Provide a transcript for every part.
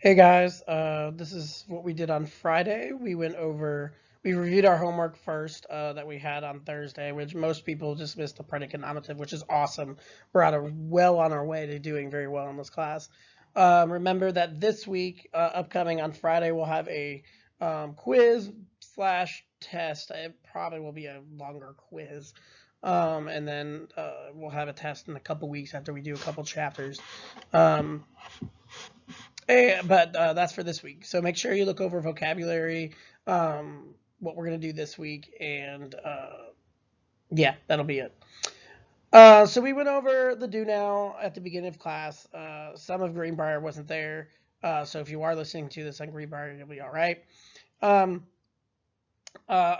Hey guys, this is what we did on Friday. We reviewed our homework first that we had on Thursday, which most people just missed the predicate nominative, which is awesome. We're well on our way to doing very well in this class. Remember that this week, upcoming on Friday, we'll have a quiz slash test. It probably will be a longer quiz. And then we'll have a test in a couple weeks after we do a couple chapters. Um, but that's for this week. So make sure you look over vocabulary, what we're going to do this week, and yeah, that'll be it. So we went over the do now at the beginning of class. Some of Greenbrier wasn't there. So if you are listening to this on Greenbrier, you'll be all right. A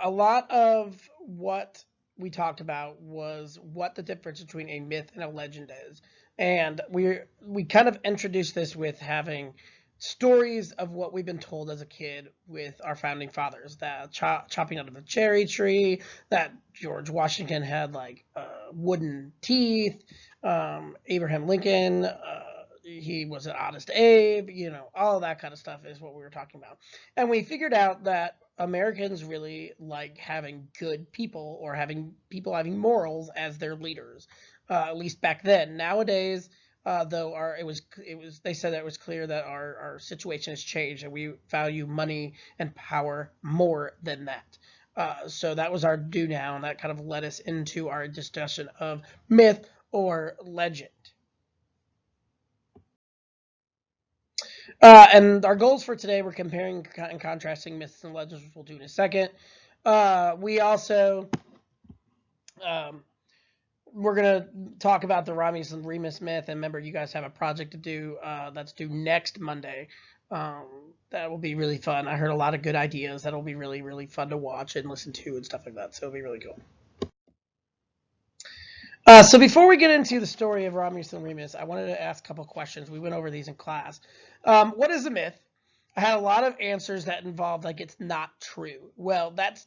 lot of what we talked about was what the difference between a myth and a legend is. And we kind of introduced this with having stories of what we've been told as a kid with our founding fathers, that chopping out of the cherry tree, that George Washington had like wooden teeth, Abraham Lincoln, he was an honest Abe, all of that kind of stuff is what we were talking about. And we figured out that Americans really like having good people or having people having morals as their leaders, at least back then. Nowadays, though, they said that it was clear that our situation has changed and we value money and power more than that. So that was our do now, and that kind of led us into our discussion of myth or legend. And our goals for today, we're comparing and contrasting myths and legends, which we'll do in a second. We also, um, we're going to talk about the Romulus and Remus myth. And remember, you guys have a project to do that's due next Monday. Um, that will be really fun. I heard a lot of good ideas. That'll be really, really fun to watch and listen to and stuff like that. So it'll be really cool. So before we get into the story of Romulus and Remus, I wanted to ask a couple questions. We went over these in class. What is a myth? I had a lot of answers that involved like it's not true. Well, that's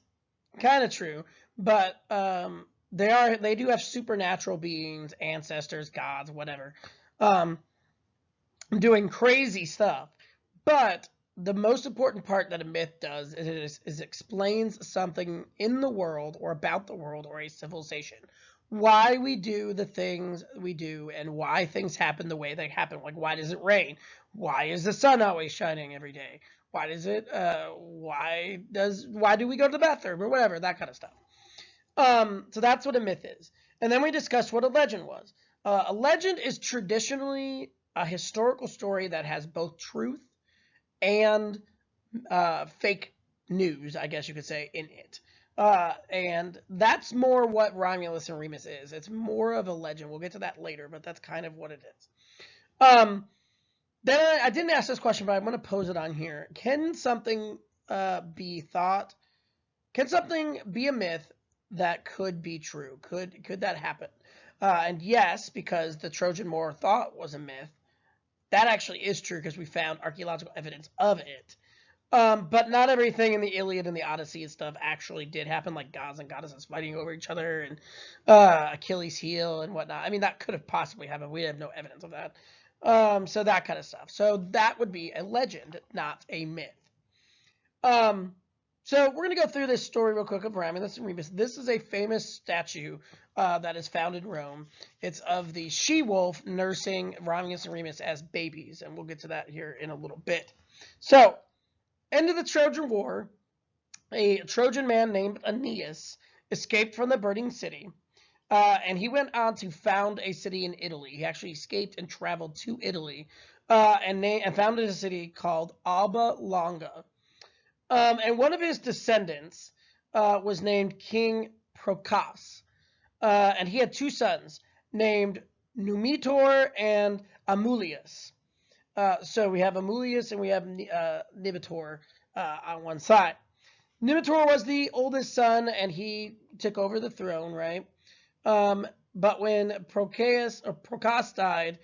kind of true, but they do have supernatural beings, ancestors, gods, whatever, um, doing crazy stuff. But the most important part that a myth does is it explains something in the world or about the world or a civilization. Why we do the things we do and why things happen the way they happen. Like, why does it rain? Why is the sun always shining every day? Why do we go to the bathroom or whatever, that kind of stuff. So that's what a myth is. And then we discussed what a legend was. A legend is traditionally a historical story that has both truth and fake news, I guess you could say, in it. And that's more what Romulus and Remus is. It's more of a legend. We'll get to that later, but that's kind of what it is. Then I didn't ask this question, but I'm going to pose it on here. Can something be thought? Can something be a myth that could be true? Could that happen? And yes, because the Trojan War thought was a myth. That actually is true because we found archaeological evidence of it. But not everything in the Iliad and the Odyssey and stuff actually did happen, like gods and goddesses fighting over each other and Achilles' heel and whatnot. I mean, that could have possibly happened. We have no evidence of that. So that kind of stuff. So that would be a legend, not a myth. So we're going to go through this story real quick of Romulus and Remus. This is a famous statue that is found in Rome. It's of the she-wolf nursing Romulus and Remus as babies, and we'll get to that here in a little bit. So, end of the Trojan War, a Trojan man named Aeneas escaped from the burning city, and he went on to found a city in Italy. He actually escaped and traveled to Italy and founded a city called Alba Longa. And one of his descendants was named King Procas. And he had two sons named Numitor and Amulius. So we have Amulius and we have Nibitor on one side. Numitor was the oldest son and he took over the throne, right? But when Procas died,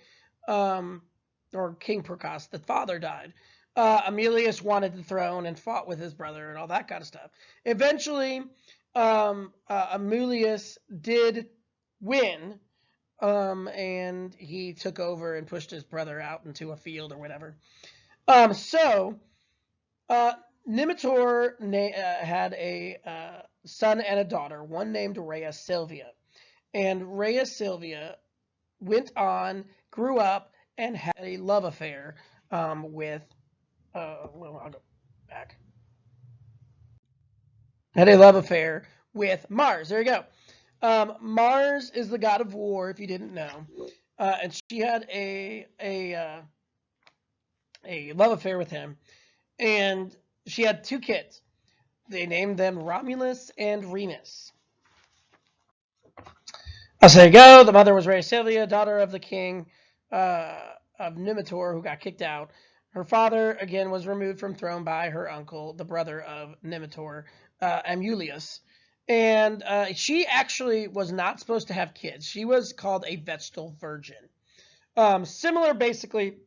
or King Procas, the father died, Amulius wanted the throne and fought with his brother and all that kind of stuff. Eventually, Amulius did win, and he took over and pushed his brother out into a field or whatever. So Nimetor had a son and a daughter, one named Rhea Silvia. And Rhea Silvia went on, grew up, and had a love affair with, well, I'll go back. Had a love affair with Mars. There you go. Mars is the god of war, if you didn't know. And she had a love affair with him. And she had two kids. They named them Romulus and Remus. So there you go. The mother was Rhea Silvia, daughter of the king of Numitor, who got kicked out. Her father, again, was removed from throne by her uncle, the brother of Numitor, Amulius. And she actually was not supposed to have kids. She was called a Vestal Virgin. Similar, basically,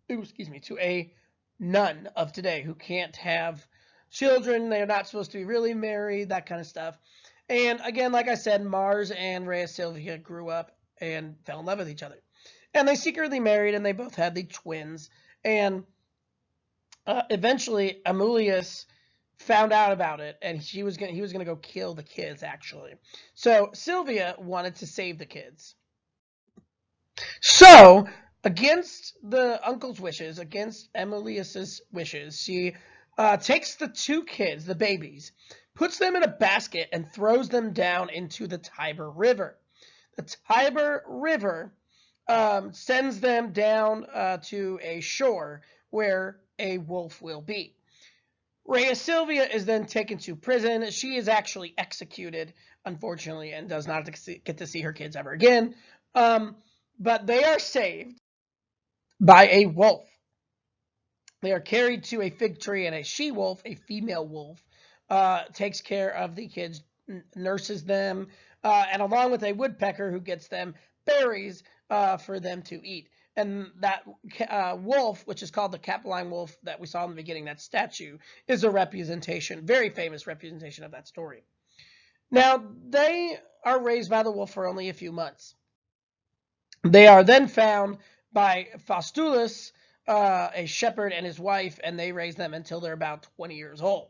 to a nun of today who can't have children. They're not supposed to be really married, that kind of stuff. And again, like I said, Mars and Rhea Silvia grew up and fell in love with each other. And they secretly married, and they both had the twins. And eventually, Amulius found out about it, and he was gonna go kill the kids, actually. So Sylvia wanted to save the kids. So, against the uncle's wishes, against Amulius's wishes, she takes the two kids, the babies, puts them in a basket, and throws them down into the Tiber River. The Tiber River sends them down to a shore where a wolf will be. Rhea Silvia is then taken to prison. She is actually executed, unfortunately, and does not get to see her kids ever again. But they are saved by a wolf. They are carried to a fig tree, and a she-wolf, a female wolf, takes care of the kids, nurses them, and along with a woodpecker who gets them berries for them to eat. And that wolf, which is called the Capitoline wolf that we saw in the beginning, that statue, is a representation, very famous representation of that story. Now, they are raised by the wolf for only a few months. They are then found by Faustulus, a shepherd, and his wife, and they raise them until they're about 20 years old.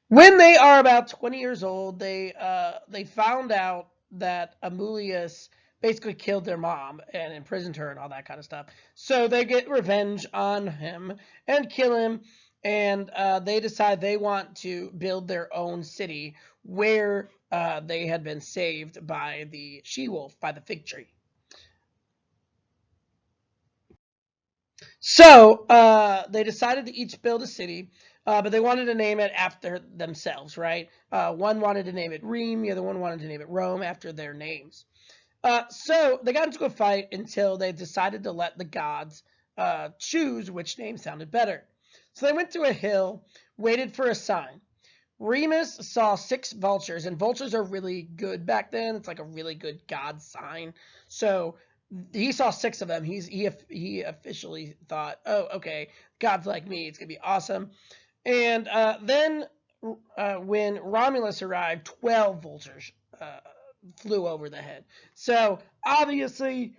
When they are about 20 years old, they found out that Amulius basically killed their mom and imprisoned her and all that kind of stuff. So they get revenge on him and kill him, and they decide they want to build their own city where they had been saved by the she-wolf, by the fig tree. So they decided to each build a city, but they wanted to name it after themselves, right? One wanted to name it Rome, the other one wanted to name it Rome after their names. So they got into a fight until they decided to let the gods choose which name sounded better. So they went to a hill, waited for a sign. Remus saw 6 vultures, and vultures are really good back then. It's like a really good god sign. So he saw 6 of them. He officially thought, oh, okay, God's like me. It's gonna be awesome. And then when Romulus arrived, 12 vultures flew over the head. So obviously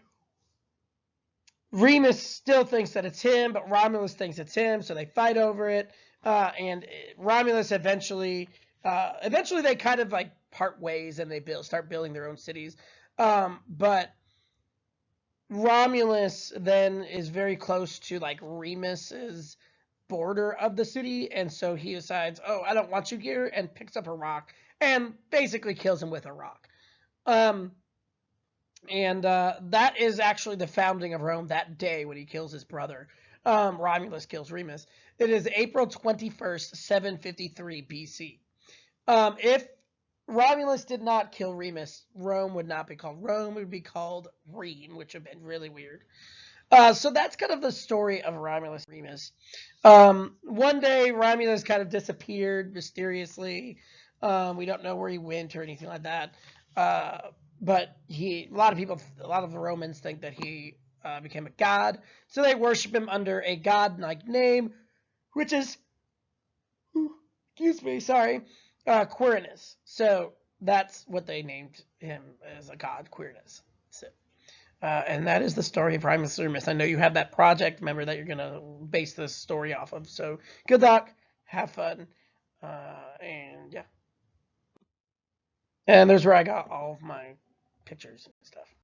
Remus still thinks that it's him, but Romulus thinks it's him. So they fight over it, and Romulus eventually they kind of like part ways and they start building their own cities. But Romulus then is very close to like Remus's border of the city, and so he decides, oh, I don't want you here, and picks up a rock and basically kills him with a rock. And that is actually the founding of Rome, that day when he kills his brother. Romulus kills Remus. It is April 21st, 753 BC. If Romulus did not kill Remus, Rome would not be called Rome. It would be called Rheme, which would have been really weird. So that's kind of the story of Romulus and Remus. One day, Romulus kind of disappeared mysteriously. We don't know where he went or anything like that. But a lot of the Romans think that he became a god. So they worship him under a god-like name, which is, Quirinus. So that's what they named him, as a god, Quirinus. So, And that is the story of Romulus and Remus. I know you have that project, remember, that you're going to base this story off of. So good luck. Have fun. And yeah. And there's where I got all of my pictures and stuff.